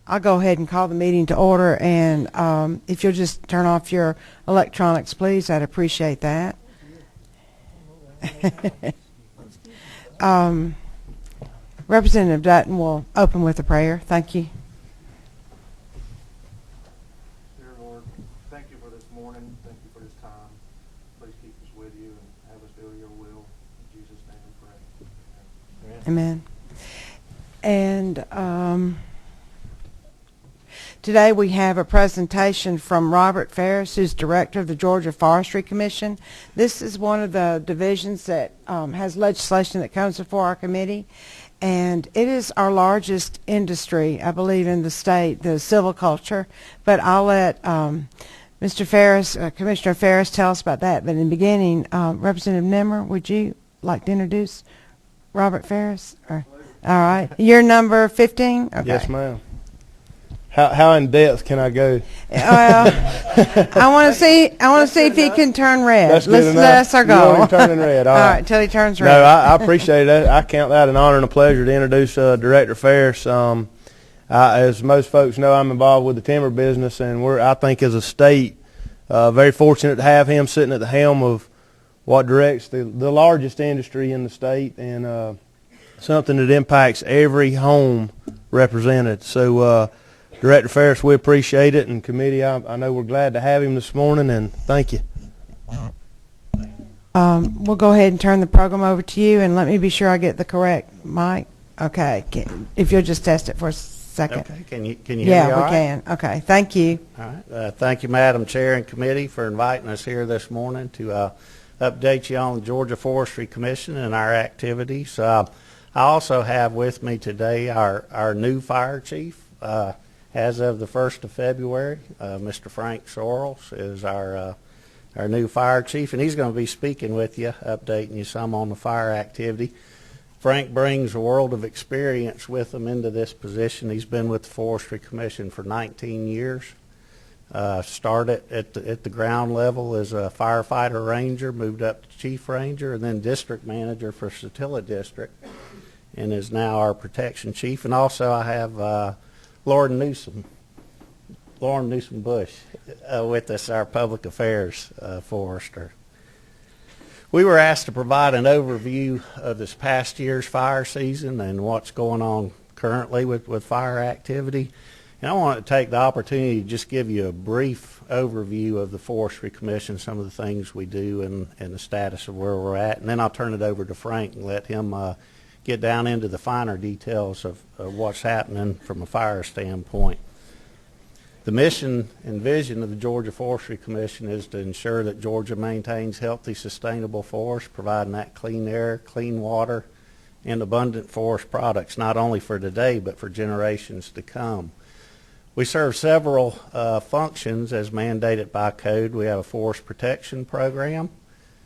I'll go ahead and call the meeting to order, and if you'll just turn off your electronics, please, I'd appreciate that. Representative Dutton will open with a prayer. Thank you. Dear Lord, thank you for this morning. Thank you for this time. Please keep us with you and have us do your will. In Jesus' name we pray. Amen. And today we have a presentation from Robert Ferris, who's director of the Georgia Forestry Commission. This is one of the divisions that has legislation that comes before our committee, and it is our largest industry, I believe, in the state, the silviculture. But I'll let Mr. Ferris, Commissioner Ferris, tell us about that. But in the beginning, Representative Nimmer, would you like to introduce Robert Ferris? All right. You're number 15? Okay. Yes, ma'am. How in depth can I go? Well, I want to see if he can turn red. That's good enough. That's our goal. You want him turning red. All right, till he turns red. No, I appreciate that. I count that an honor and a pleasure to introduce Director Ferris. As most folks know, I'm involved with the timber business, and I think as a state, very fortunate to have him sitting at the helm of what directs the largest industry in the state, and something that impacts every home represented. So, Director Ferris, we appreciate it, and committee, I know we're glad to have him this morning, and thank you. We'll go ahead and turn the program over to you, and let me be sure I get the correct mic. Okay, if you'll just test it for a second. Okay, can you hear me all right? Yeah, we can. Okay, thank you. All right. Thank you, Madam Chair and Committee, for inviting us here this morning to update you on the Georgia Forestry Commission and our activities. I also have with me today our new fire chief. As of the 1st of February, Mr. Frank Sorrells is our new fire chief, and he's going to be speaking with you, updating you some on the fire activity. Frank brings a world of experience with him into this position. He's been with the Forestry Commission for 19 years. Started at the ground level as a firefighter ranger, moved up to chief ranger, and then district manager for Satilla District, and is now our protection chief. And also I have Lauren Newsom Bush with us, our public affairs forester. We were asked to provide an overview of this past year's fire season and what's going on currently with fire activity. And I want to take the opportunity to just give you a brief overview of the Forestry Commission, some of the things we do and the status of where we're at. And then I'll turn it over to Frank and let him get down into the finer details of what's happening from a fire standpoint. The mission and vision of the Georgia Forestry Commission is to ensure that Georgia maintains healthy, sustainable forests, providing that clean air, clean water, and abundant forest products, not only for today, but for generations to come. We serve several functions as mandated by code. We have a forest protection program,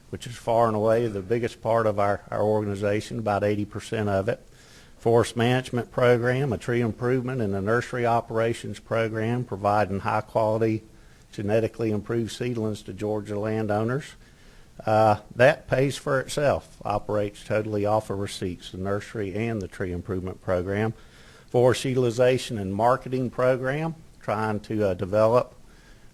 which is far and away the biggest part of our organization, about 80% of it. Forest management program, a tree improvement and a nursery operations program, providing high quality, genetically improved seedlings to Georgia landowners. That pays for itself, operates totally off of receipts, the nursery and the tree improvement program. Forest utilization and marketing program, trying to develop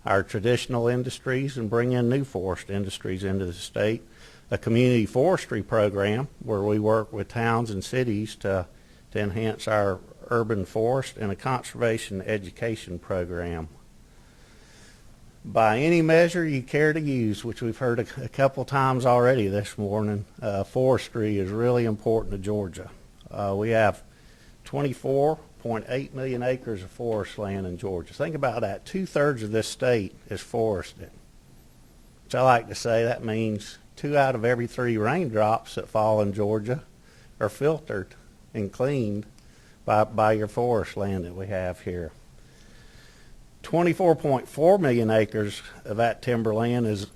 our traditional industries and bring in new forest industries into the state. A community forestry program where we work with towns and cities to enhance our urban forest, and a conservation education program. By any measure you care to use, which we've heard a couple times already this morning, forestry is really important to Georgia. We have 24.8 million acres of forest land in Georgia. Think about that. 2/3 of this state is forested. Which I like to say that means 2 out of every 3 raindrops that fall in Georgia are filtered and cleaned by your forest land that we have here. 24.4 million acres of that timberland is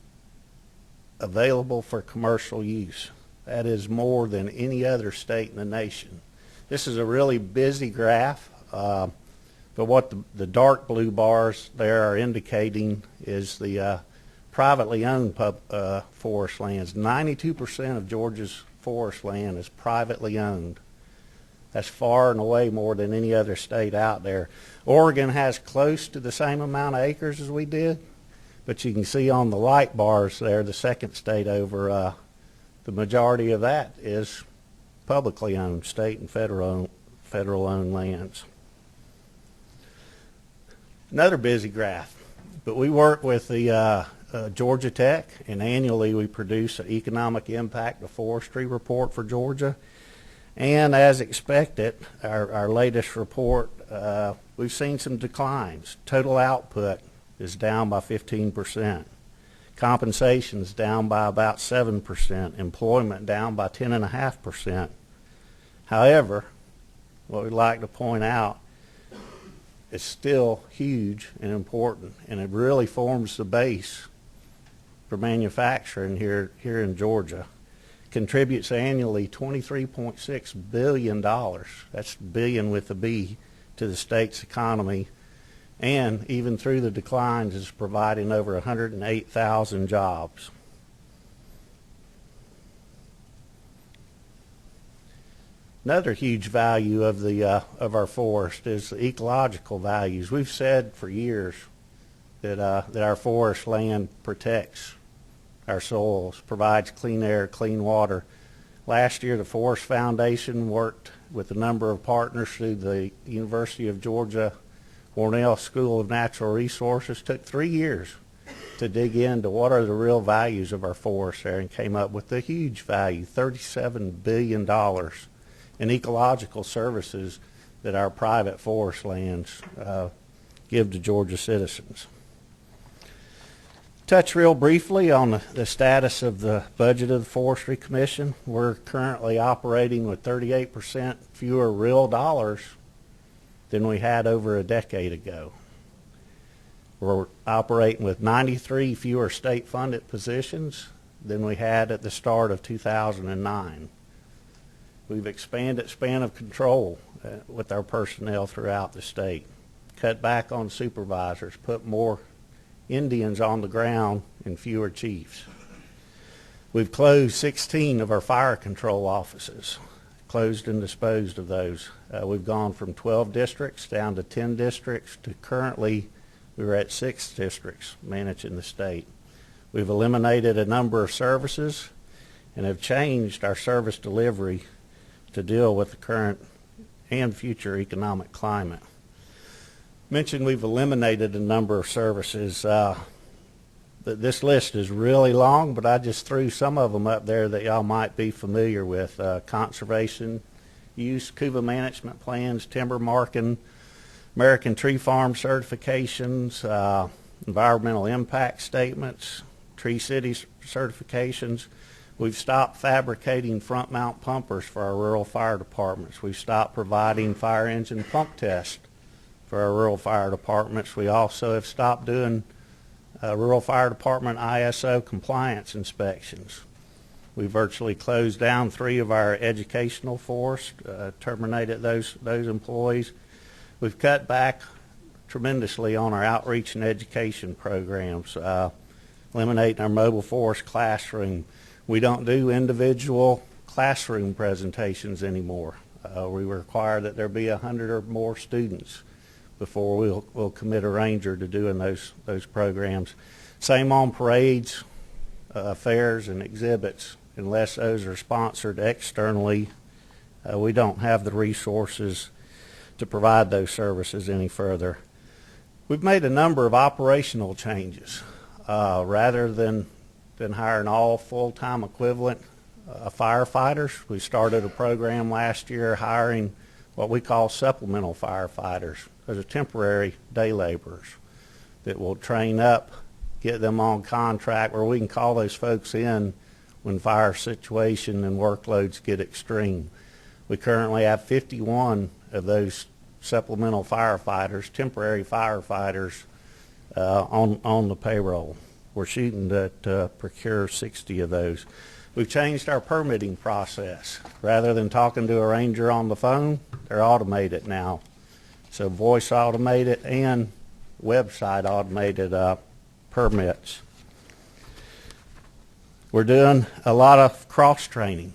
available for commercial use. That is more than any other state in the nation. This is a really busy graph, but what the dark blue bars there are indicating is the privately owned forest lands. 92% of Georgia's forest land is privately owned. That's far and away more than any other state out there. Oregon has close to the same amount of acres as we did, but you can see on the light bars there, the second state over, the majority of that is publicly owned, state and federal owned lands. Another busy graph, but we work with the Georgia Tech, and annually we produce an economic impact of forestry report for Georgia. And as expected, our latest report, we've seen some declines. Total output is down by 15%. Compensation is down by about 7%. Employment down by 10.5%. However, what we'd like to point out, it's still huge and important, and it really forms the base for manufacturing here in Georgia. Contributes annually $23.6 billion, that's billion with a B, to the state's economy, and even through the declines is providing over 108,000 jobs. Another huge value of our forest is the ecological values. We've said for years that our forest land protects our soils, provides clean air, clean water. Last year, the Forest Foundation worked with a number of partners through the University of Georgia Cornell School of Natural Resources. Took 3 years to dig into what are the real values of our forests there, and came up with a huge value, $37 billion in ecological services that our private forest lands give to Georgia citizens. Touch real briefly on the status of the budget of the Forestry Commission. We're currently operating with 38% fewer real dollars than we had over a decade ago. We're operating with 93 fewer state-funded positions than we had at the start of 2009. We've expanded span of control with our personnel throughout the state, cut back on supervisors, put more Indians on the ground and fewer chiefs. We've closed 16 of our fire control offices, closed and disposed of those. We've gone from 12 districts down to 10 districts to currently we're at 6 districts managing the state. We've eliminated a number of services and have changed our service delivery to deal with the current and future economic climate. Mentioned we've eliminated a number of services. This list is really long, but I just threw some of them up there that y'all might be familiar with. Conservation use, scuba management plans, timber marking, American Tree Farm certifications, environmental impact statements, Tree City certifications. We've stopped fabricating front mount pumpers for our rural fire departments. We've stopped providing fire engine pump tests for our rural fire departments. We also have stopped doing rural fire department ISO compliance inspections. We virtually closed down 3 of our educational forests, terminated those employees. We've cut back tremendously on our outreach and education programs, eliminating our mobile forest classroom. We don't do individual classroom presentations anymore. We require that there be 100 or more students before we'll commit a ranger to doing those programs. Same on parades, fairs, and exhibits. Unless those are sponsored externally, we don't have the resources to provide those services any further. We've made a number of operational changes. Rather than hiring all full-time equivalent firefighters, we started a program last year hiring what we call supplemental firefighters. Those are temporary day laborers that will train up, get them on contract, where we can call those folks in when fire situation and workloads get extreme. We currently have 51 of those supplemental firefighters, temporary firefighters, on the payroll. We're shooting to procure 60 of those. We've changed our permitting process. Rather than talking to a ranger on the phone, they're automated now. So voice automated and website automated permits. We're doing a lot of cross-training.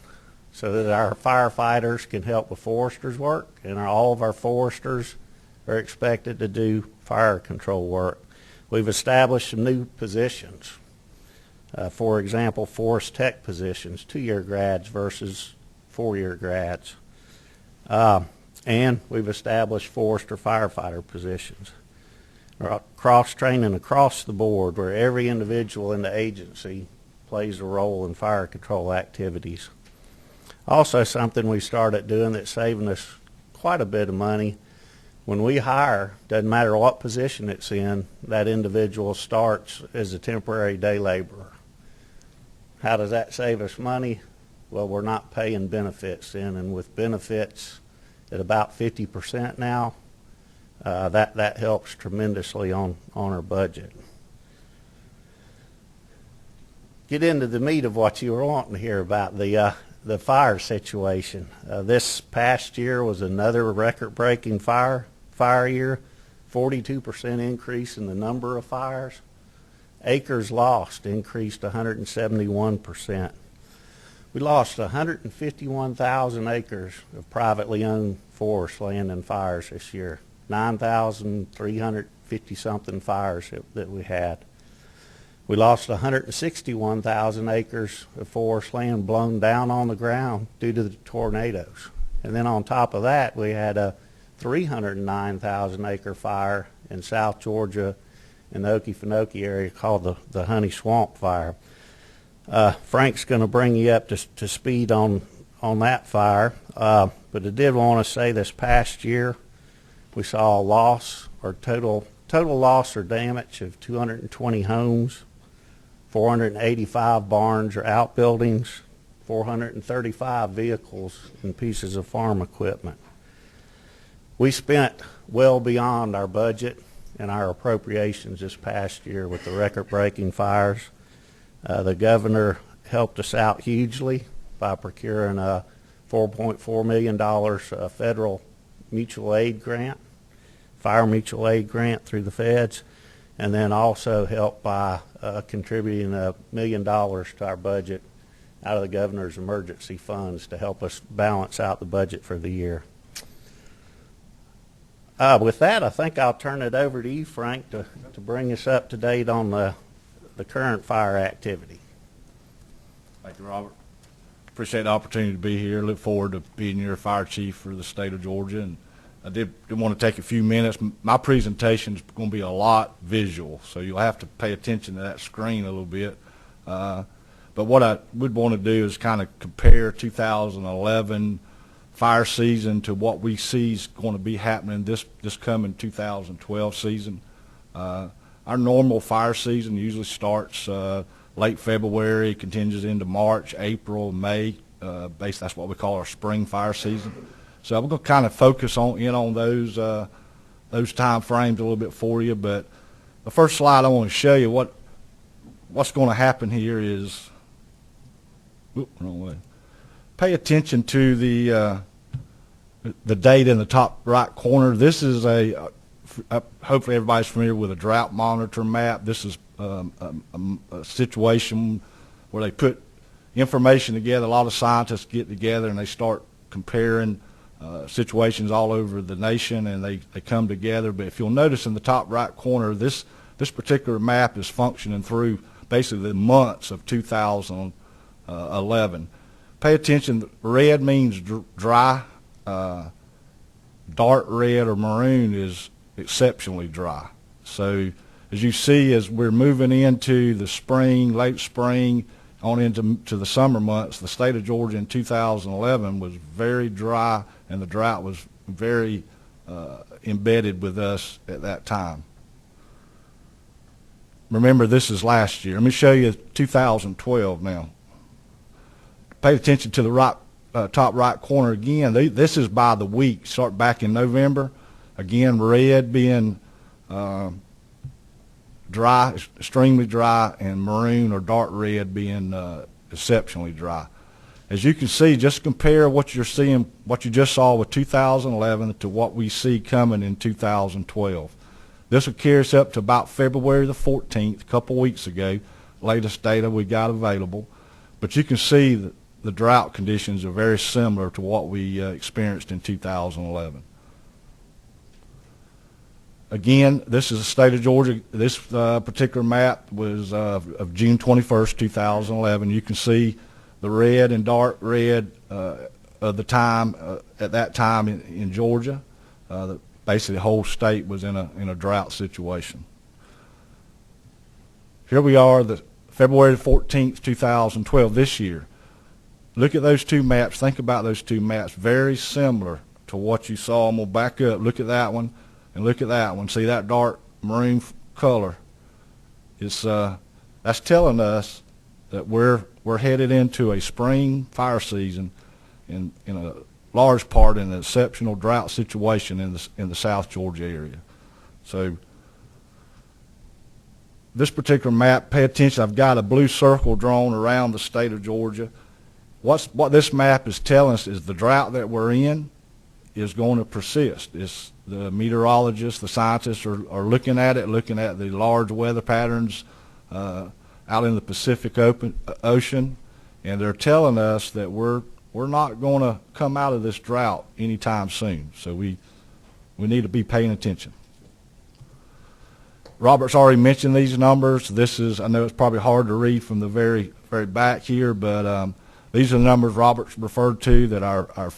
so that our firefighters can help with foresters work, and all of our foresters are expected to do fire control work. We've established some new positions. For example, forest tech positions, 2-year grads versus 4-year grads. And we've established forester firefighter positions. Cross-training across the board where every individual in the agency plays a role in fire control activities. Also, something we started doing that's saving us quite a bit of money. When we hire, doesn't matter what position it's in, that individual starts as a temporary day laborer. How does that save us money? Well, we're not paying benefits then, and with benefits at about 50% now, that helps tremendously on our budget. Get into the meat of what you were wanting to hear about, the fire situation. This past year was another record-breaking fire year, 42% increase in the number of fires. Acres lost increased 171%. We lost 151,000 acres of privately owned forest land in fires this year, 9,350-something fires that we had. We lost 161,000 acres of forest land blown down on the ground due to the tornadoes. And then on top of that, we had a 309,000 acre fire in South Georgia in the Okefenokee area called the Honey Swamp Fire. Frank's going to bring you up to speed on that fire, but I did want to say this past year we saw a loss or total loss or damage of 220 homes, 485 barns or outbuildings, 435 vehicles and pieces of farm equipment. We spent well beyond our budget and our appropriations this past year with the record-breaking fires. The governor helped us out hugely by procuring a $4.4 million federal mutual aid grant, fire mutual aid grant through the feds, and then also helped by contributing $1 million to our budget out of the governor's emergency funds to help us balance out the budget for the year. With that, I think I'll turn it over to you, Frank, to bring us up to date on the current fire activity. Thank you, Robert. Appreciate the opportunity to be here. Look forward to being your fire chief for the state of Georgia. And I did want to take a few minutes. My presentation is going to be a lot visual, so you'll have to pay attention to that screen a little bit. But what I would want to do is kind of compare 2011 fire season to what we see is going to be happening this coming 2012 season. Our normal fire season usually starts late February, continues into March, April, May. That's what we call our spring fire season. So I'm going to kind of focus on those time frames a little bit for you. But the first slide I want to show you what's going to happen here is, wrong way. Pay attention to the data in the top right corner. This is hopefully everybody's familiar with a drought monitor map. This is a situation where they put information together. A lot of scientists get together and they start comparing situations all over the nation, and they come together. But if you'll notice in the top right corner, this particular map is functioning through basically the months of 2011. Pay attention. Red means dry. Dark red or maroon is exceptionally dry. So as you see, as we're moving into the spring, late spring, on into the summer months, the state of Georgia in 2011 was very dry, and the drought was very embedded with us at that time. Remember, this is last year. Let me show you 2012 now. Pay attention to the top right corner again. This is by the week. Start back in November. Again, red being dry, extremely dry, and maroon or dark red being exceptionally dry. As you can see, just compare what you're seeing, what you just saw with 2011 to what we see coming in 2012. This will carry us up to about February the 14th, a couple weeks ago, latest data we got available. But you can see that the drought conditions are very similar to what we experienced in 2011. Again, this is the state of Georgia. This particular map was of June 21st, 2011. You can see the red and dark red of the time at that time in Georgia. Basically, the whole state was in a drought situation. Here we are, the February 14th, 2012, this year. Look at those two maps. Think about those two maps. Very similar to what you saw. I'm going to back up. Look at that one and look at that one. See that dark maroon color? It's that's telling us that we're headed into a spring fire season in a large part in an exceptional drought situation in the South Georgia area. So this particular map, pay attention. I've got a blue circle drawn around the state of Georgia. What this map is telling us is the drought that we're in is going to persist. The meteorologists, the scientists are looking at it, looking at the large weather patterns out in the Pacific Ocean, and they're telling us that we're not going to come out of this drought anytime soon. So we need to be paying attention. Robert's already mentioned these numbers. This is, I know it's probably hard to read from the very back here, but these are the numbers Robert's referred to, that our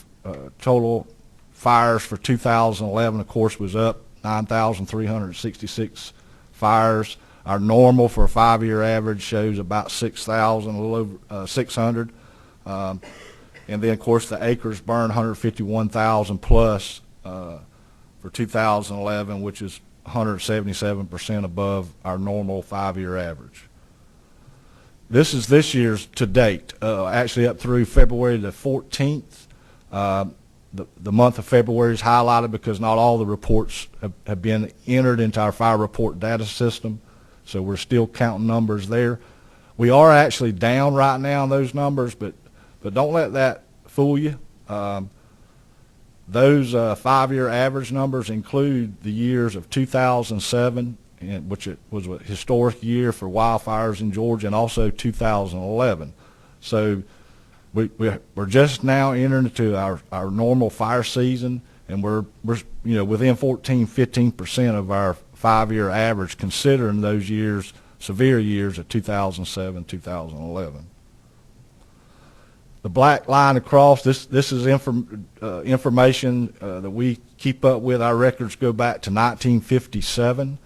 total fires for 2011, of course, was up 9,366 fires. Our normal for a 5-year average shows about 6,000, a little over 600. And then, of course, the acres burned 151,000 plus for 2011, which is 177% above our normal 5-year average. This is this year's to date, actually up through February the 14th. The month of February is highlighted because not all the reports have been entered into our fire report data system, so we're still counting numbers there. We are actually down right now in those numbers, but don't let that fool you. Those 5-year average numbers include the years of 2007, which was a historic year for wildfires in Georgia, and also 2011. So we're just now entering into our normal fire season, and we're within 15% of our 5-year average, considering those years, severe years of 2007, 2011. The black line across, this is information that we keep up with. Our records go back to 1957,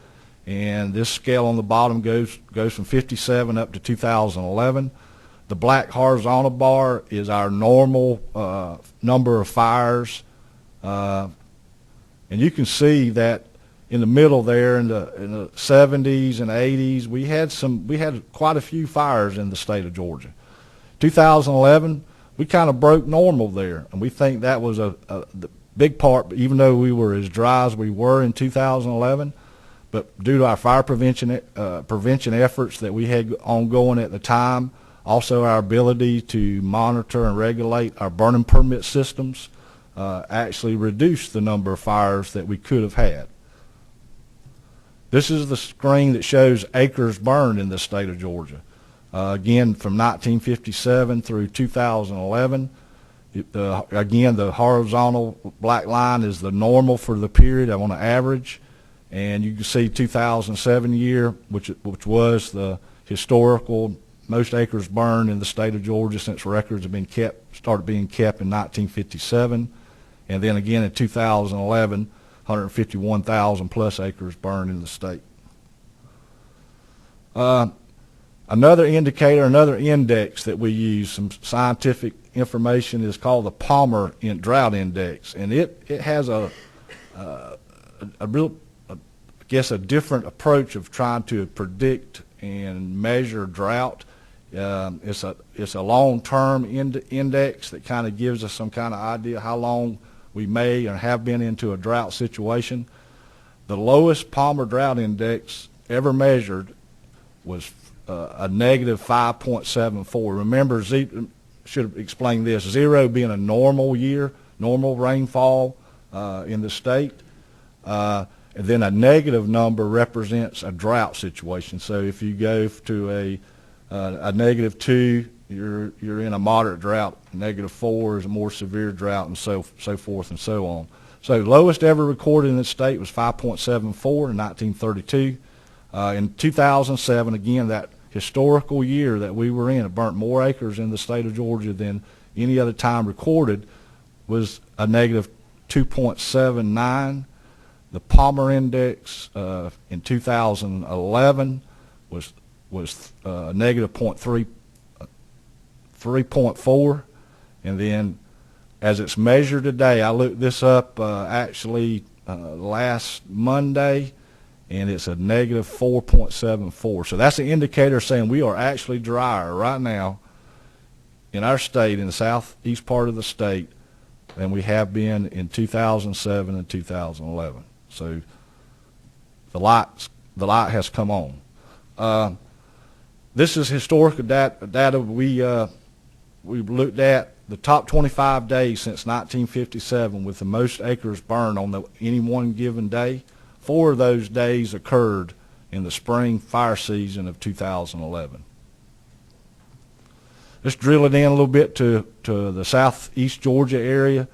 and this scale on the bottom goes from 57 up to 2011. The black horizontal bar is our normal number of fires, and you can see that in the middle there, in the 70s and 80s, we had quite a few fires in the state of Georgia. 2011, we kind of broke normal there, and we think that was the big part, even though we were as dry as we were in 2011, but due to our fire prevention efforts that we had ongoing at the time, also our ability to monitor and regulate our burning permit systems, actually reduced the number of fires that we could have had. This is the screen that shows acres burned in the state of Georgia. Again, from 1957 through 2011. Again, the horizontal black line is the normal for the period on an average, and you can see 2007 year, which was the historical most acres burned in the state of Georgia since records have been started being kept in 1957, and then again in 2011, 151,000 plus acres burned in the state. Another indicator, another index that we use, some scientific information, is called the Palmer Drought Index, and it has a different approach of trying to predict and measure drought. It's a long-term index that kind of gives us some kind of idea how long we may or have been into a drought situation. The lowest Palmer Drought Index ever measured was a negative 5.74. Remember, should explain this, 0 being a normal year, normal rainfall in the state, and then a negative number represents a drought situation. So if you go to a negative 2, you're in a moderate drought. -4 is a more severe drought, and so forth and so on. So lowest ever recorded in the state was 5.74 in 1932. In 2007, again, that historical year that we were in, it burnt more acres in the state of Georgia than any other time recorded, was a -2.79. The Palmer Index in 2011 was -3.4, and then as it's measured today, I looked this up actually last Monday, and it's a -4.74. So that's an indicator saying we are actually drier right now in our state, in the southeast part of the state, than we have been in 2007 and 2011. So the light has come on. This is historical data. We looked at the top 25 days since 1957 with the most acres burned on any one given day. 4 of those days occurred in the spring fire season of 2011. Let's drill it in a little bit to the southeast Georgia area.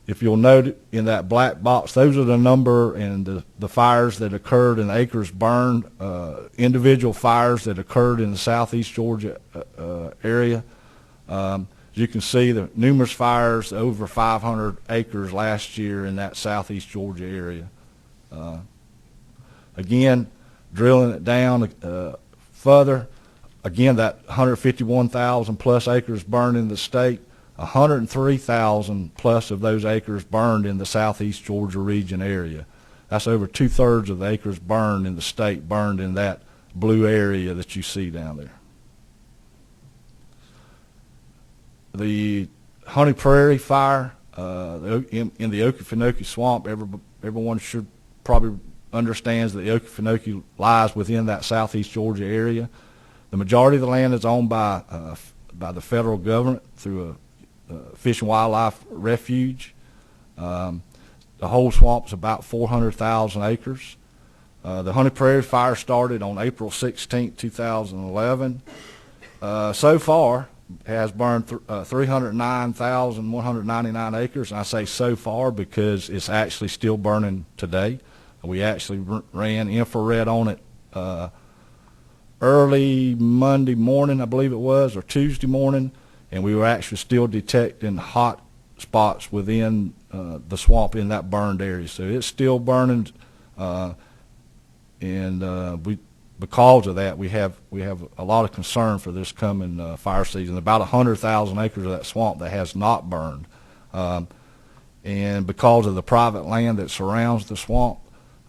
If you'll note in that black box, those are the number and the fires that occurred and the acres burned, individual fires that occurred in the southeast Georgia area. As you can see, the numerous fires, over 500 acres last year in that southeast Georgia area. Again, drilling it down further, again, that 151,000 plus acres burned in the state, 103,000 plus of those acres burned in the southeast Georgia region area. That's over 2/3 of the acres burned in the state, burned in that blue area that you see down there. The Honey Prairie fire in the Okefenokee Swamp, everyone should probably understands that the Okefenokee lies within that southeast Georgia area. The majority of the land is owned by the federal government through a Fish and Wildlife Refuge. The whole swamp is about 400,000 acres. The Honey Prairie fire started on April 16, 2011. So far, has burned 309,199 acres. And I say so far because it's actually still burning today. We actually ran infrared on it early Monday morning, I believe it was, or Tuesday morning, and we were actually still detecting hot spots within the swamp in that burned area. So it's still burning, because of that, we have a lot of concern for this coming fire season. About 100,000 acres of that swamp that has not burned, and because of the private land that surrounds the swamp,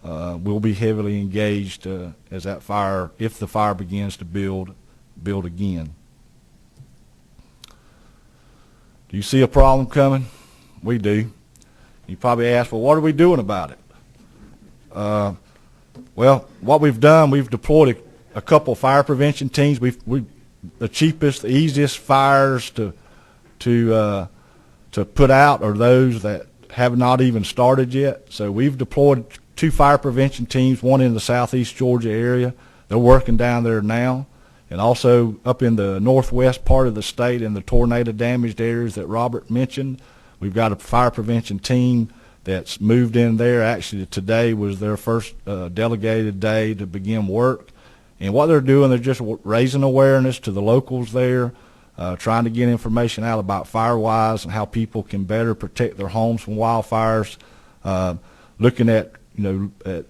we'll be heavily engaged as that fire, if the fire begins to build again. Do you see a problem coming? We do. You probably ask, well, what are we doing about it? Well, what we've done, we've deployed a couple fire prevention teams. The cheapest, the easiest fires to put out are those that have not even started yet. So we've deployed 2 fire prevention teams, one in the southeast Georgia area. They're working down there now, and also up in the northwest part of the state in the tornado damaged areas that Robert mentioned. We've got a fire prevention team that's moved in there. Actually, today was their first delegated day to begin work. And what they're doing, they're just raising awareness to the locals there, trying to get information out about Firewise and how people can better protect their homes from wildfires, looking at at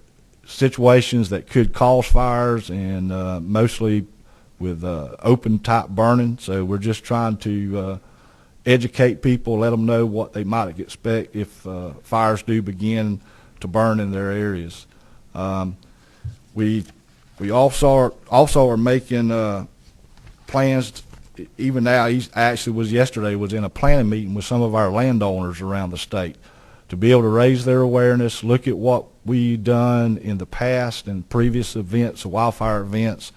situations that could cause fires, and mostly with open type burning. So we're just trying to educate people, let them know what they might expect if fires do begin to burn in their areas. We also are making plans. Even now, yesterday was in a planning meeting with some of our landowners around the state to be able to raise their awareness, look at what we've done in the past and previous events, wildfire events,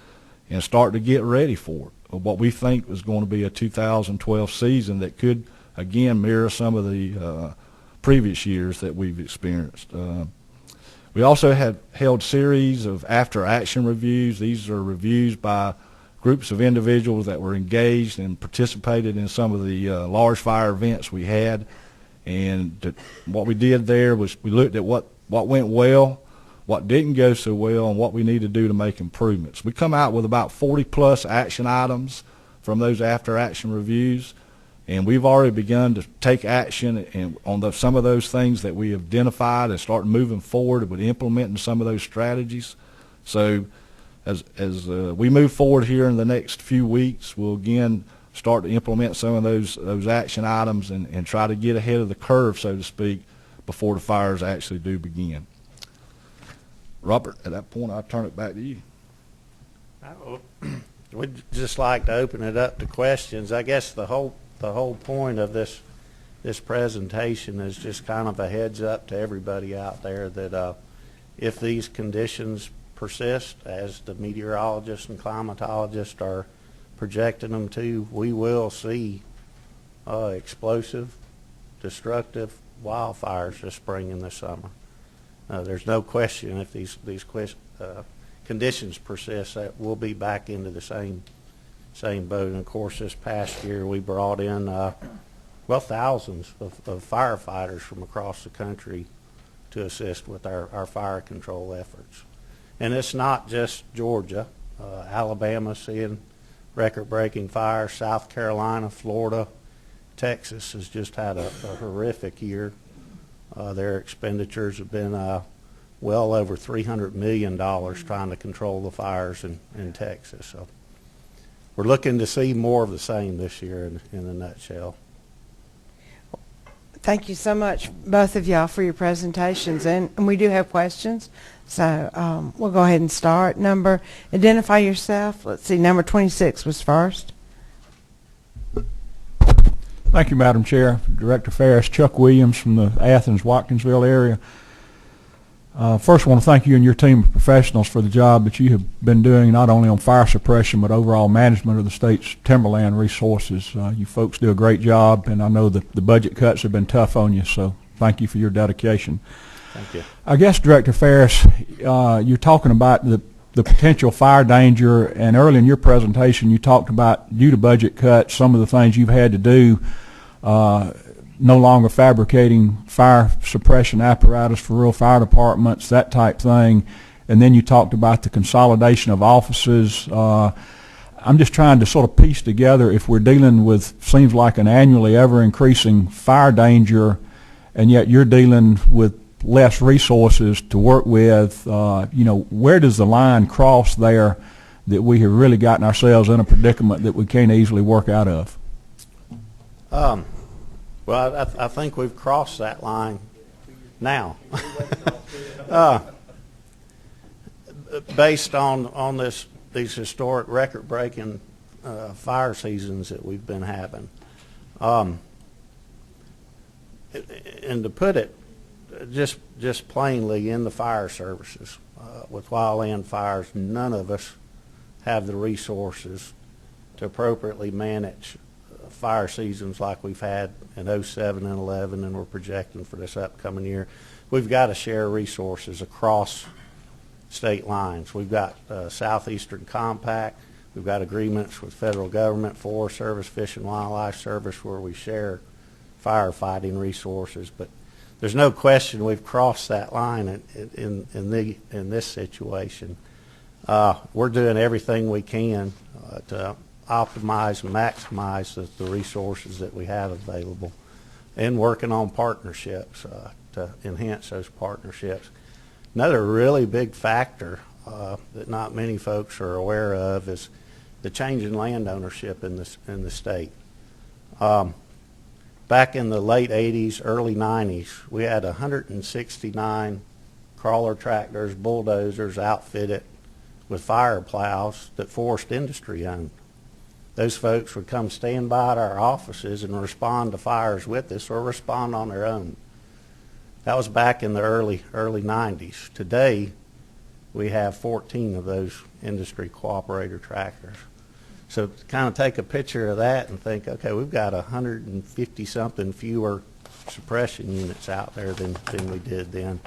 and start to get ready for it. What we think is going to be a 2012 season that could, again, mirror some of the previous years that we've experienced. We also have held series of after-action reviews. These are reviews by groups of individuals that were engaged and participated in some of the large fire events we had. And what we did there was we looked at what went well, what didn't go so well, and what we need to do to make improvements. We come out with about 40-plus action items from those after-action reviews, and we've already begun to take action on some of those things that we have identified and start moving forward with implementing some of those strategies. So as we move forward here in the next few weeks, we'll again start to implement some of those action items and try to get ahead of the curve, so to speak, before the fires actually do begin. Robert, at that point, I'll turn it back to you. We'd just like to open it up to questions. I guess the whole point of this presentation is just kind of a heads up to everybody out there that if these conditions persist, as the meteorologists and climatologists are projecting them to, we will see explosive, destructive wildfires this spring and this summer. There's no question if these conditions persist that we'll be back into the same boat. And of course, this past year we brought in thousands of firefighters from across the country to assist with our fire control efforts. And it's not just Georgia. Alabama seeing record-breaking fires. South Carolina, Florida, Texas has just had a horrific year. Their expenditures have been well over $300 million trying to control the fires in Texas. So we're looking to see more of the same this year in a nutshell. Thank you so much, both of y'all, for your presentations. And we do have questions, so we'll go ahead and start. Identify yourself. Let's see, number 26 was first. Thank you, Madam Chair. Director Ferris, Chuck Williams from the Athens-Watkinsville area. First, I want to thank you and your team of professionals for the job that you have been doing, not only on fire suppression, but overall management of the state's timberland resources. You folks do a great job, and I know that the budget cuts have been tough on you, so thank you for your dedication. Thank you. I guess, Director Ferris, you're talking about the potential fire danger, and early in your presentation you talked about, due to budget cuts, some of the things you've had to do, no longer fabricating fire suppression apparatus for rural fire departments, that type thing. And then you talked about the consolidation of offices. I'm just trying to sort of piece together, if we're dealing with, seems like an annually ever-increasing fire danger, and yet you're dealing with less resources to work with, where does the line cross there that we have really gotten ourselves in a predicament that we can't easily work out of? Well, I think we've crossed that line now. Based on these historic record-breaking fire seasons that we've been having. And to put it just plainly, in the fire services, with wildland fires, none of us have the resources to appropriately manage fire seasons like we've had in 07 and 11, and we're projecting for this upcoming year. We've got to share resources across state lines. We've got Southeastern Compact. We've got agreements with federal government, Forest Service, Fish and Wildlife Service, where we share firefighting resources. But there's no question we've crossed that line in this situation. We're doing everything we can to optimize and maximize the resources that we have available, and working on partnerships to enhance those partnerships. Another really big factor that not many folks are aware of is the change in land ownership in the state. Back in the late 80s, early 90s, we had 169 crawler tractors, bulldozers outfitted with fire plows that forest industry owned. Those folks would come stand by at our offices and respond to fires with us, or respond on their own. That was back in the early 90s. Today, we have 14 of those industry cooperator tractors. So to kind of take a picture of that and think, okay, we've got 150-something fewer suppression units out there than we did then.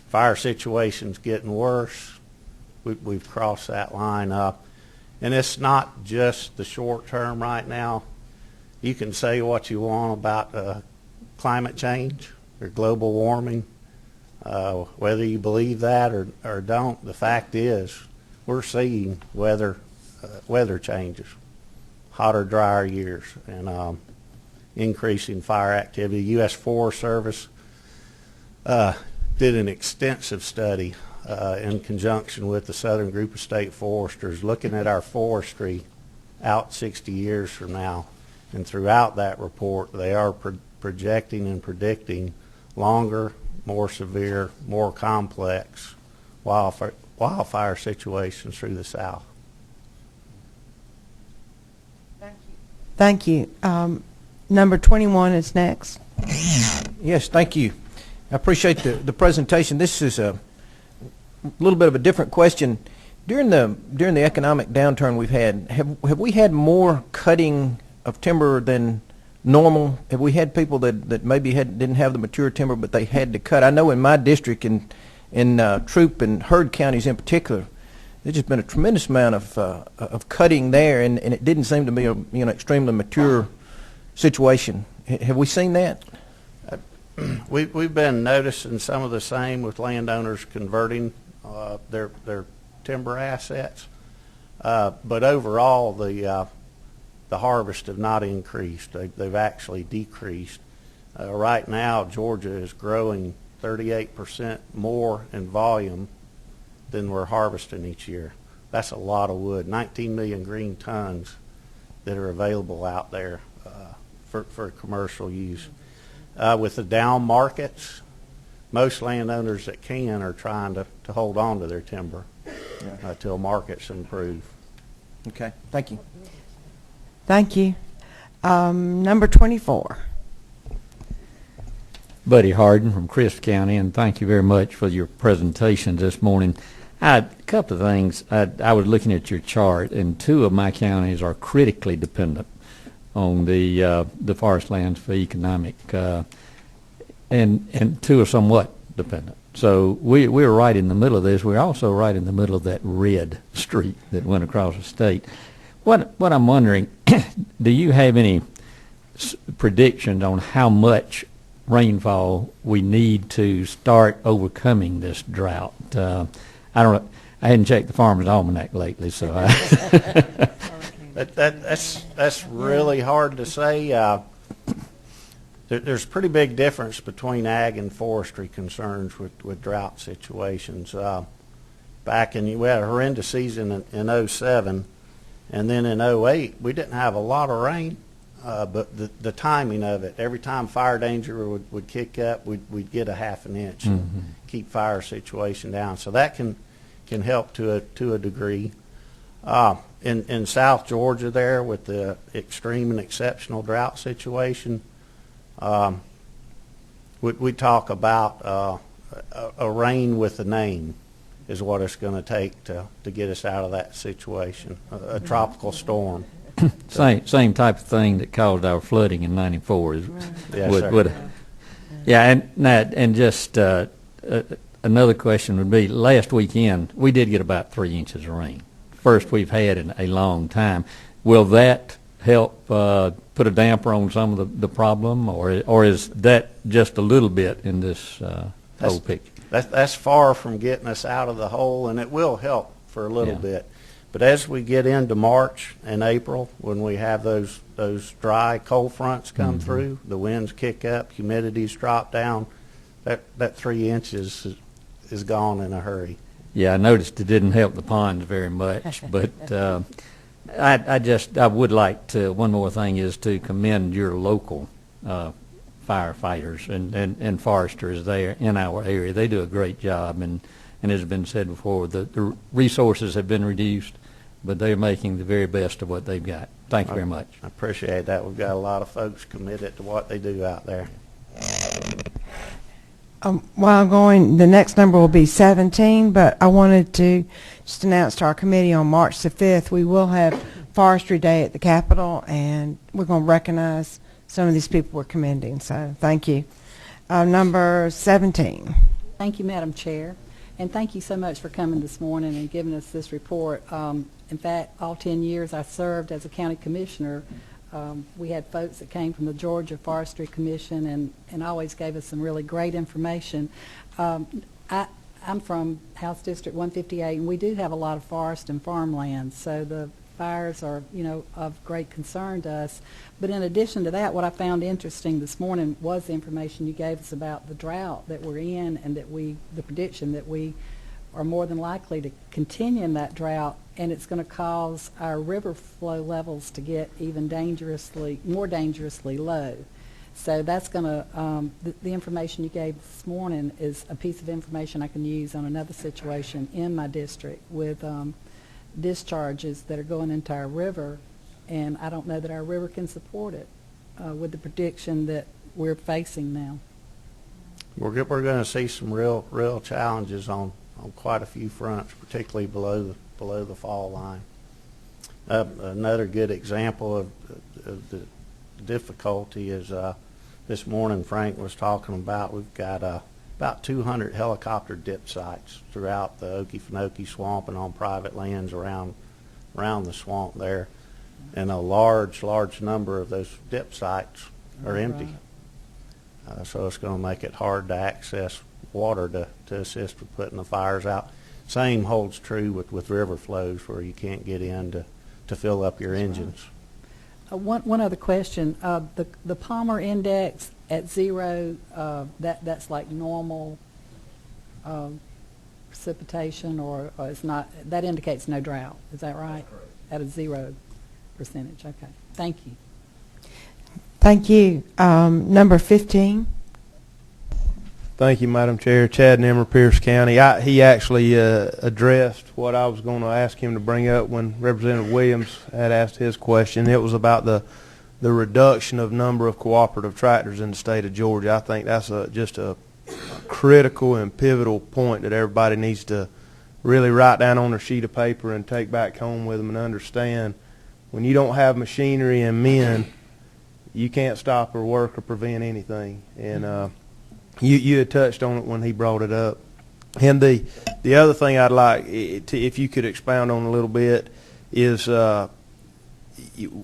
Fire situation's getting worse. We've crossed that line up. And it's not just the short term right now. You can say what you want about climate change or global warming, whether you believe that or don't. The fact is, we're seeing weather changes, hotter, drier years, and increasing fire activity. U.S. Forest Service did an extensive study in conjunction with the Southern Group of State Foresters looking at our forestry out 60 years from now. And throughout that report, they are projecting and predicting longer, more severe, more complex wildfire situations through the South. Thank you. Number 21 is next. Yes, thank you. I appreciate the presentation. This is a little bit of a different question. During the economic downturn we've had, have we had more cutting of timber than normal? Have we had people that maybe didn't have the mature timber but they had to cut? I know in my district, in Troop and Heard counties in particular, there's just been a tremendous amount of cutting there, and it didn't seem to be a extremely mature situation. Have we seen that? We've been noticing some of the same with landowners converting their timber assets, but overall the harvest have not increased. They've actually decreased. Right now, Georgia is growing 38% more in volume than we're harvesting each year. That's a lot of wood, 19 million green tons that are available out there for commercial use. With the down markets, most landowners that can are trying to hold on to their timber till markets improve. Okay, thank you. Thank you. Number 24. Buddy Harden from Crisp County, and thank you very much for your presentation this morning. A couple of things. I was looking at your chart, and two of my counties are critically dependent on the forest lands for economic, and two are somewhat dependent. So we're right in the middle of this. We're also right in the middle of that red streak that went across the state. What I'm wondering, do you have any predictions on how much rainfall we need to start overcoming this drought? I don't know. I hadn't checked the Farmer's Almanac lately, so that's really hard to say. There's a pretty big difference between ag and forestry concerns with drought situations. We had a horrendous season in 07, and then in 08 we didn't have a lot of rain, but the timing of it, every time fire danger would kick up, we'd get a half an inch and keep fire situation down. So that can help to a degree. In South Georgia there, with the extreme and exceptional drought situation, we talk about a rain with a name is what it's going to take to get us out of that situation, a tropical storm. Same type of thing that caused our flooding in '94. Yes, sir. Yeah, and just another question would be, last weekend we did get about 3 inches of rain. First we've had in a long time. Will that help put a damper on some of the problem, or is that just a little bit in this whole picture? That's far from getting us out of the hole, and it will help for a little bit. But as we get into March and April, when we have those dry cold fronts come through, the winds kick up, humidities drop down, that 3 inches is gone in a hurry. Yeah, I noticed it didn't help the ponds very much, but I would like to, one more thing is to commend your local firefighters and foresters there in our area. They do a great job, and as has been said before, the resources have been reduced, but they're making the very best of what they've got. Thank you very much. I appreciate that. We've got a lot of folks committed to what they do out there. While I'm going, the next number will be 17, but I wanted to just announce to our committee on March the 5th, we will have Forestry Day at the Capitol, and we're going to recognize some of these people we're commending, so thank you. Number 17. Thank you, Madam Chair. And thank you so much for coming this morning and giving us this report. In fact, all 10 years I served as a county commissioner, we had folks that came from the Georgia Forestry Commission and always gave us some really great information. I'm from House District 158, and we do have a lot of forest and farmland, so the fires are, of great concern to us. But in addition to that, what I found interesting this morning was the information you gave us about the drought that we're in, and that the prediction that we are more than likely to continue in that drought, and it's going to cause our river flow levels to get even more dangerously low. So that's going to, the information you gave this morning is a piece of information I can use on another situation in my district with discharges that are going into our river, and I don't know that our river can support it with the prediction that we're facing now. We're going to see some real challenges on quite a few fronts, particularly below the fall line. Another good example of the difficulty is this morning Frank was talking about, we've got about 200 helicopter dip sites throughout the Okefenokee Swamp and on private lands around the swamp there, and a large number of those dip sites are empty. So it's going to make it hard to access water to assist with putting the fires out. Same holds true with river flows where you can't get in to fill up your engines. One other question. The Palmer Index at 0, that's like normal precipitation, or it's not, that indicates no drought. Is that right? That's correct. At a 0%. Okay. Thank you. Thank you. Number 15. Thank you, Madam Chair. Chad Nimmer, Pierce County. He actually addressed what I was going to ask him to bring up when Representative Williams had asked his question. It was about the reduction of number of cooperative tractors in the state of Georgia. I think that's just a critical and pivotal point that everybody needs to really write down on a sheet of paper and take back home with them and understand. When you don't have machinery and men, you can't stop or work or prevent anything. And you had touched on it when he brought it up. And the other thing I'd like, if you could expound on a little bit, is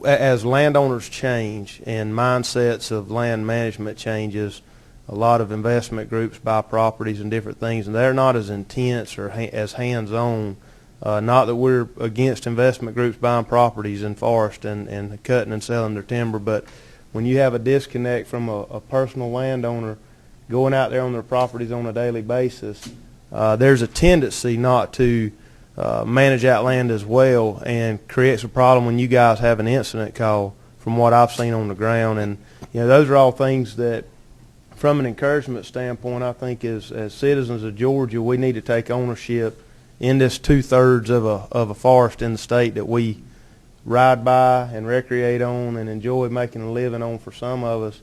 as landowners change and mindsets of land management changes, a lot of investment groups buy properties and different things, and they're not as intense or as hands-on. Not that we're against investment groups buying properties in forest and cutting and selling their timber, but when you have a disconnect from a personal landowner going out there on their properties on a daily basis, there's a tendency not to manage that land as well, and creates a problem when you guys have an incident call, from what I've seen on the ground. And those are all things that, from an encouragement standpoint, I think as citizens of Georgia, we need to take ownership in this 2/3 of a forest in the state that we ride by and recreate on and enjoy making a living on for some of us,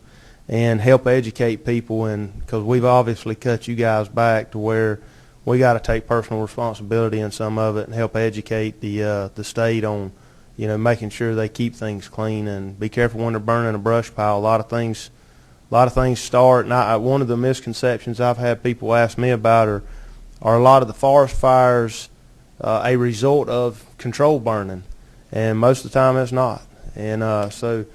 and help educate people. And because we've obviously cut you guys back to where we got to take personal responsibility in some of it and help educate the state on making sure they keep things clean and be careful when they're burning a brush pile. A lot of things start, and one of the misconceptions I've had people ask me about are a lot of the forest fires a result of controlled burning, and most of the time it's not. And so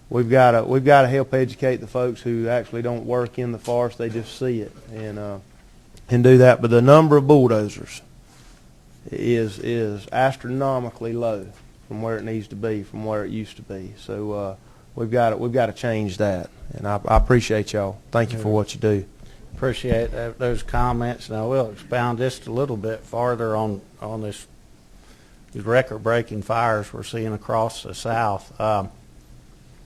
we've got to help educate the folks who actually don't work in the forest; they just see it and do that. But the number of bulldozers is astronomically low from where it needs to be, from where it used to be. So we've got to change that. And I appreciate y'all. Thank you for what you do. Appreciate those comments. Now we'll expound just a little bit farther on these record-breaking fires we're seeing across the South.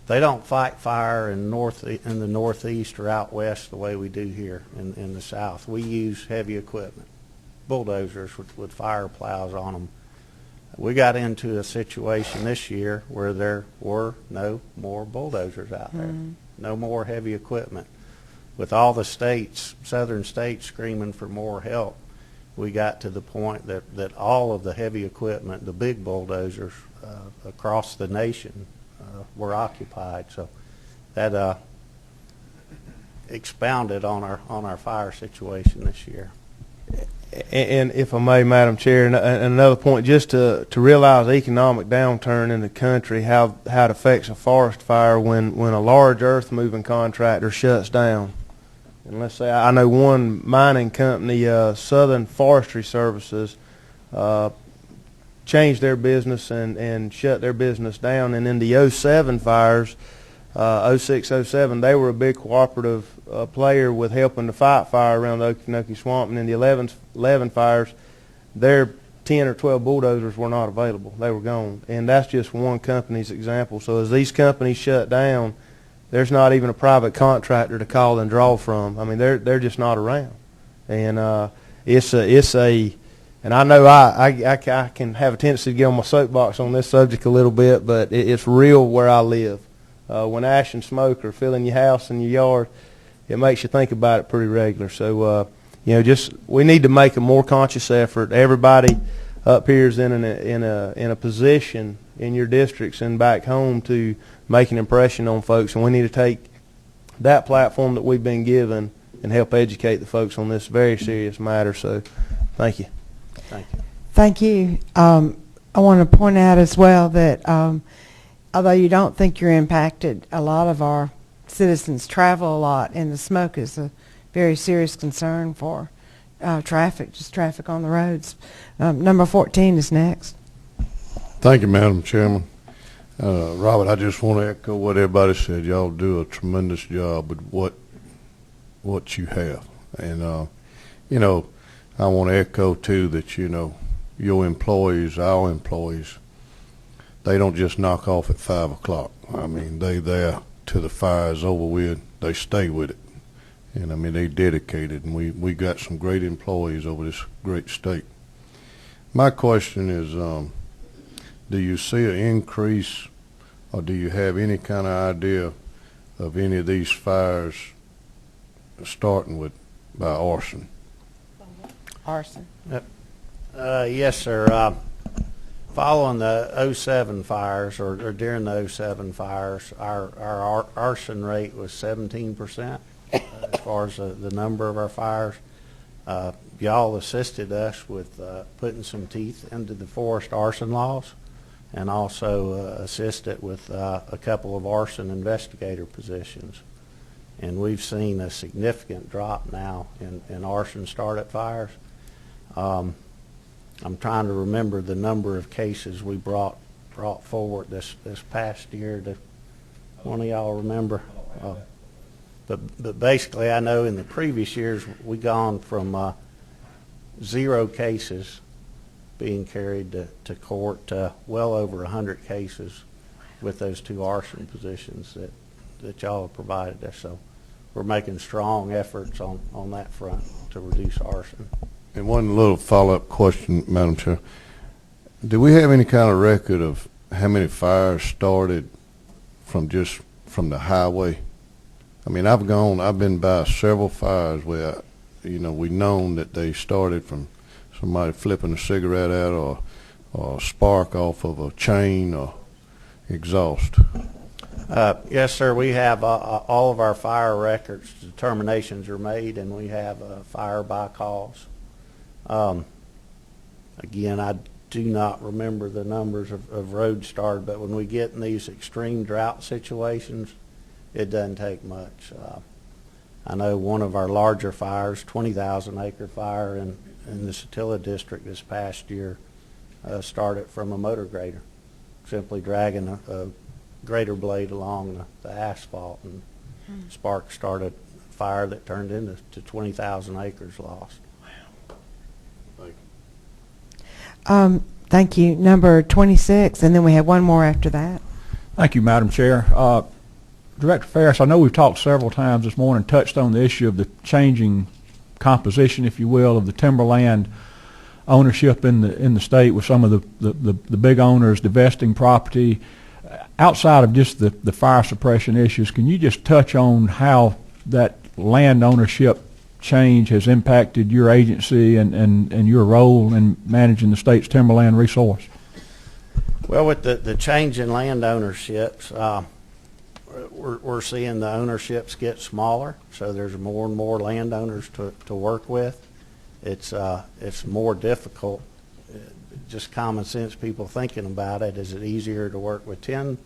They don't fight fire in the Northeast or out west the way we do here in the South. We use heavy equipment, bulldozers with fire plows on them. We got into a situation this year where there were no more bulldozers out there, no more heavy equipment. With all the states, southern states, screaming for more help, we got to the point that all of the heavy equipment, the big bulldozers across the nation, were occupied. So that expounded on our fire situation this year. And if I may, Madam Chair, and another point, just to realize the economic downturn in the country, how it affects a forest fire when a large earth moving contractor shuts down. And let's say I know one mining company, Southern Forestry Services, changed their business and shut their business down. And in the 07 fires, 06, 07, they were a big cooperative player with helping to fight fire around the Okefenokee Swamp. And in the 11 fires, their 10 or 12 bulldozers were not available. They were gone. And that's just one company's example. So as these companies shut down, there's not even a private contractor to call and draw from. I mean, they're just not around. And and I know I can have a tendency to get on my soapbox on this subject a little bit, but it's real where I live. When ash and smoke are filling your house and your yard, it makes you think about it pretty regular. So, we need to make a more conscious effort. Everybody up here is in a position in your districts and back home to make an impression on folks, and we need to take that platform that we've been given and help educate the folks on this very serious matter. So, thank you. Thank you. Thank you. I want to point out as well that although you don't think you're impacted, a lot of our citizens travel a lot, and the smoke is a very serious concern for traffic on the roads. Number 14 is next. Thank you, Madam Chairman. Robert, I just want to echo what everybody said. Y'all do a tremendous job with what you have. And, I want to echo, too, that, your employees, our employees, they don't just knock off at 5 o'clock. I mean, they there till the fire is over with. They stay with it. And, I mean, they dedicated. And we got some great employees over this great state. My question is, do you see an increase, or do you have any kind of idea of any of these fires starting by arson? Arson. Yes, sir. Following the 07 fires, or during the 07 fires, our arson rate was 17% as far as the number of our fires. Y'all assisted us with putting some teeth into the forest arson laws, and also assisted with a couple of arson investigator positions. And we've seen a significant drop now in arson started fires. I'm trying to remember the number of cases we brought forward this past year. Do one of y'all remember? But basically, I know in the previous years we gone from 0 cases being carried to court to well over 100 cases with those 2 arson positions that y'all have provided us. So we're making strong efforts on that front to reduce arson. And one little follow-up question, Madam Chair. Do we have any kind of record of how many fires started from the highway? I mean, I've been by several fires where, we known that they started from somebody flipping a cigarette out or a spark off of a chain or exhaust. Yes, sir. We have all of our fire records. Determinations are made, and we have fire by cause. Again, I do not remember the numbers of roads started, but when we get in these extreme drought situations, it doesn't take much. I know one of our larger fires, 20,000 acre fire in the Satilla district this past year, started from a motor grader, simply dragging a grader blade along the asphalt, and spark started a fire that turned into 20,000 acres lost. Thank you. Number 26, and then we have one more after that. Thank you, Madam Chair. Director Ferris, I know we've talked several times this morning, touched on the issue of the changing composition, if you will, of the timberland ownership in the state, with some of the big owners divesting property. Outside of just the fire suppression issues, can you just touch on how that land ownership change has impacted your agency and your role in managing the state's timberland resource? Well, with the change in land ownerships, we're seeing the ownerships get smaller, so there's more and more landowners to work with. it's more difficult. Just common sense people thinking about it. Is it easier to work with 10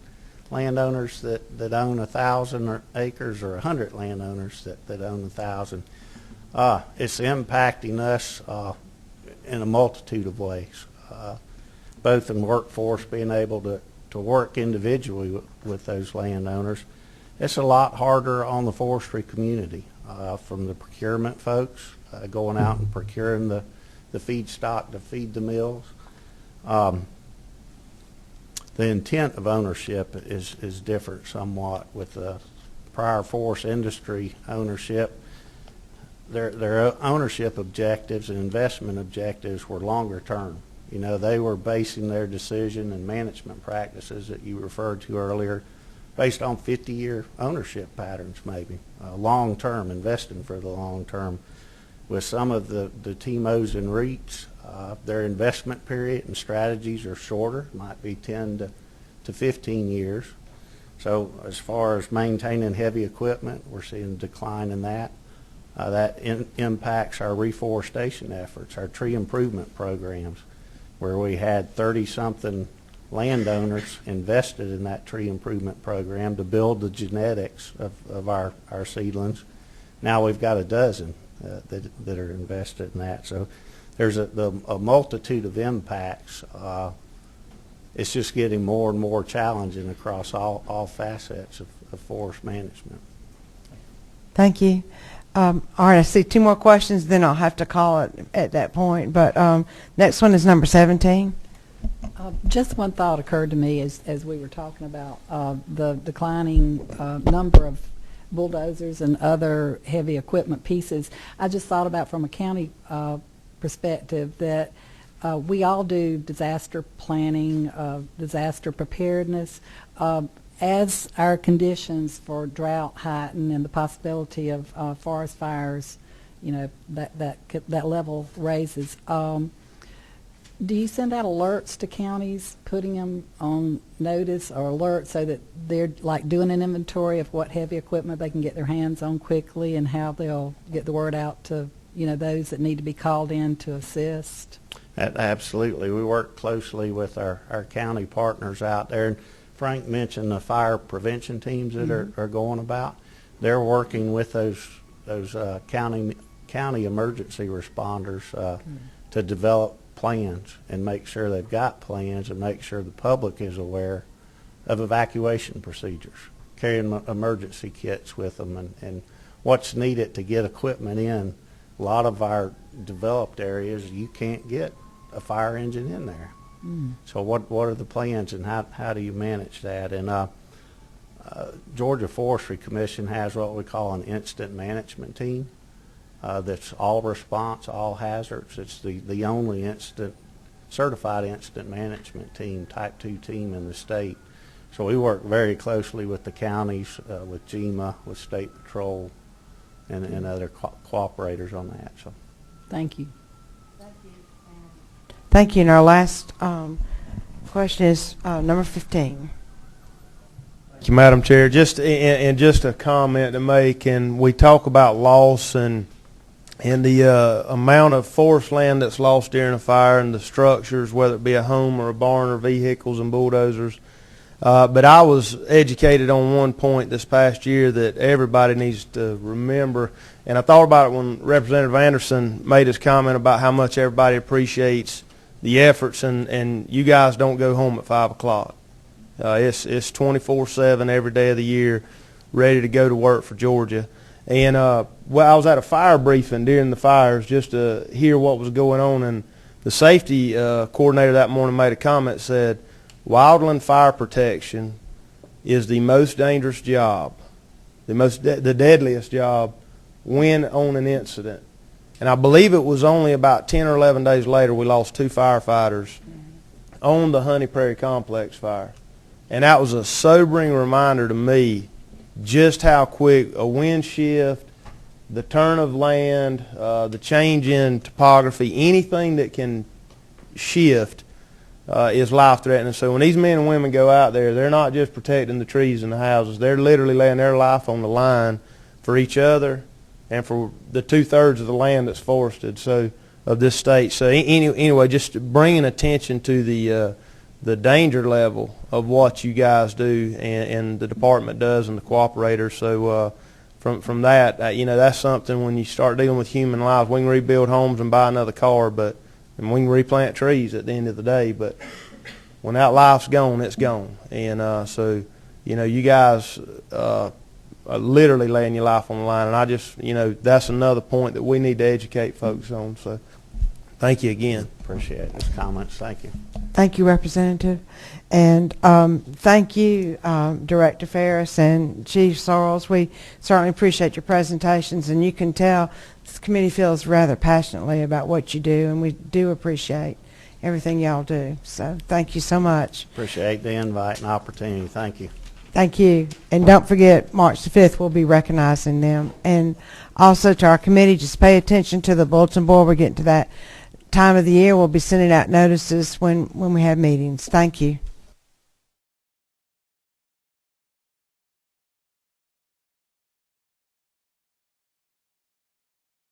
landowners that own 1,000 acres or 100 landowners that own 1,000? It's impacting us in a multitude of ways, both in workforce, being able to work individually with those landowners. It's a lot harder on the forestry community, from the procurement folks going out and procuring the feedstock to feed the mills. The intent of ownership is different somewhat with the prior forest industry ownership. Their ownership objectives and investment objectives were longer term. You know, they were basing their decision and management practices that you referred to earlier based on 50-year ownership patterns, maybe long term, investing for the long term. With some of the TMOs and REITs, their investment period and strategies are shorter, might be 10 to 15 years. So as far as maintaining heavy equipment, we're seeing a decline in that. That impacts our reforestation efforts, our tree improvement programs, where we had 30-something landowners invested in that tree improvement program to build the genetics of our seedlings. Now we've got a dozen that are invested in that. So there's a multitude of impacts. It's just getting more and more challenging across all facets of forest management. Thank you. All right, I see two more questions, then I'll have to call it at that point. But next one is number 17. Just one thought occurred to me as we were talking about the declining number of bulldozers and other heavy equipment pieces. I just thought about from a county perspective that we all do disaster planning, disaster preparedness. As our conditions for drought heighten and the possibility of forest fires, you know, that level raises. Do you send out alerts to counties, putting them on notice or alerts so that they're like doing an inventory of what heavy equipment they can get their hands on quickly and how they'll get the word out to, you know, those that need to be called in to assist? Absolutely. We work closely with our county partners out there. And Frank mentioned the fire prevention teams that are going about. They're working with those county emergency responders to develop plans and make sure they've got plans and make sure the public is aware of evacuation procedures, carrying emergency kits with them and what's needed to get equipment in. A lot of our developed areas, you can't get a fire engine in there. So what are the plans and how do you manage that? And Georgia Forestry Commission has what we call an instant management team that's all response, all hazards. It's the only certified instant management team, type 2 team in the state. So we work very closely with the counties, with GEMA, with State Patrol, and other cooperators on that. So, thank you. Thank you. And our last question is number 15. Thank you, Madam Chair. Just a comment to make, and we talk about loss and the amount of forest land that's lost during a fire and the structures, whether it be a home or a barn or vehicles and bulldozers. But I was educated on one point this past year that everybody needs to remember, and I thought about it when Representative Anderson made his comment about how much everybody appreciates the efforts, and you guys don't go home at 5 o'clock. It's 24/7 every day of the year, ready to go to work for Georgia. And I was at a fire briefing during the fires just to hear what was going on, and the safety coordinator that morning made a comment, said, wildland fire protection is the most dangerous job, the deadliest job when on an incident. And I believe it was only about 10 or 11 days later we lost 2 firefighters on the Honey Prairie Complex fire. And that was a sobering reminder to me just how quick a wind shift, the turn of land, the change in topography, anything that can shift is life-threatening. So when these men and women go out there, they're not just protecting the trees and the houses. They're literally laying their life on the line for each other and for the 2/3 of the land that's forested. So of this state. So anyway, just bringing attention to the danger level of what you guys do and the department does and the cooperators. So from that, that's something when you start dealing with human lives. We can rebuild homes and buy another car, and we can replant trees at the end of the day, but when that life's gone, it's gone. And so, you guys are literally laying your life on the line, and I just, that's another point that we need to educate folks on. So thank you again. Appreciate those comments. Thank you. Thank you, Representative. And thank you, Director Ferris and Chief Sorrells. We certainly appreciate your presentations, and you can tell this committee feels rather passionately about what you do, and we do appreciate everything y'all do. So thank you so much. Appreciate the invite and opportunity. Thank you. Thank you. And don't forget, March the 5th, we'll be recognizing them. And also to our committee, just pay attention to the bulletin board. We're getting to that time of the year. We'll be sending out notices when we have meetings. Thank you.